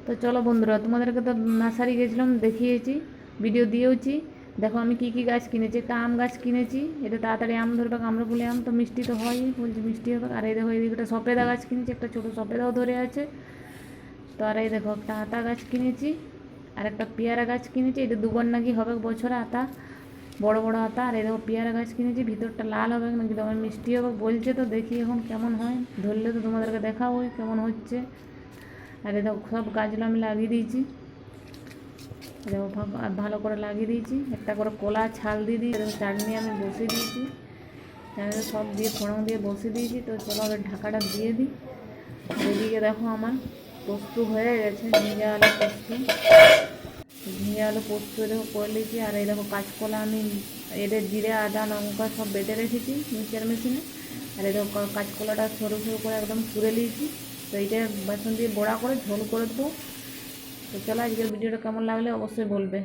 তো চলো বন্ধুরা, তোমাদেরকে তো নার্সারি গেছিলাম, দেখিয়েছি, ভিডিও দিয়েওছি। দেখো আমি কি কি গাছ কিনেছি। একটা আম গাছ কিনেছি, এটা তাড়াতাড়ি আম ধরবে, আমরা বলে আম তো মিষ্টি তো হয়ই, বলছি মিষ্টি হবে। আর এই দেখো এইদিকে একটা সপেদা গাছ কিনেছি, একটা ছোটো সপেদাও ধরে আছে। তো আর এই দেখো একটা আতা গাছ কিনেছি, আর একটা পেয়ারা গাছ কিনেছি। এটা দুবার নাকি হবে বছরে আতা, বড় বড় আতা। আর এই দেখো পেয়ারা গাছ কিনেছি, ভিতরটা লাল হবে নাকি তোমার মিষ্টি হবে বলছে, তো দেখি এখন কেমন হয়। ধরলে তো তোমাদেরকে দেখাবো কেমন হচ্ছে। আর এই দেখো সব গাছগুলো আমি লাগিয়ে দিয়েছি, দেখো ভালো করে লাগিয়ে দিয়েছি। একটা করে কলা ছাল দিয়ে দিই, দেখো চাটনি আমি বসিয়ে দিয়েছি, চাটনি সব দিয়ে ফোড়ন দিয়ে বসিয়ে দিয়েছি। তো চলো আবার ঢাকাটা দিয়ে দিই। এদিকে দেখো আমার পোস্ত হয়ে গেছে, ঝিঙে আলু পোস্ত। ঝিঙে আলু পোস্ত দেখো করে নিয়েছি। আর এই দেখো কাঁচকলা আমি এদের জিরে আদা লঙ্কা সব বেটে রেখেছি মিক্সচার মেশিনে। আর এই দেখো কাঁচকলাটা সরু সরু করে একদম কুড়ে নিয়েছি। তো এইটা বেসন দিয়ে বড়া করে ঝোল করে দেবো। তো চলো আজকের ভিডিওটা কেমন লাগলে অবশ্যই বলবে।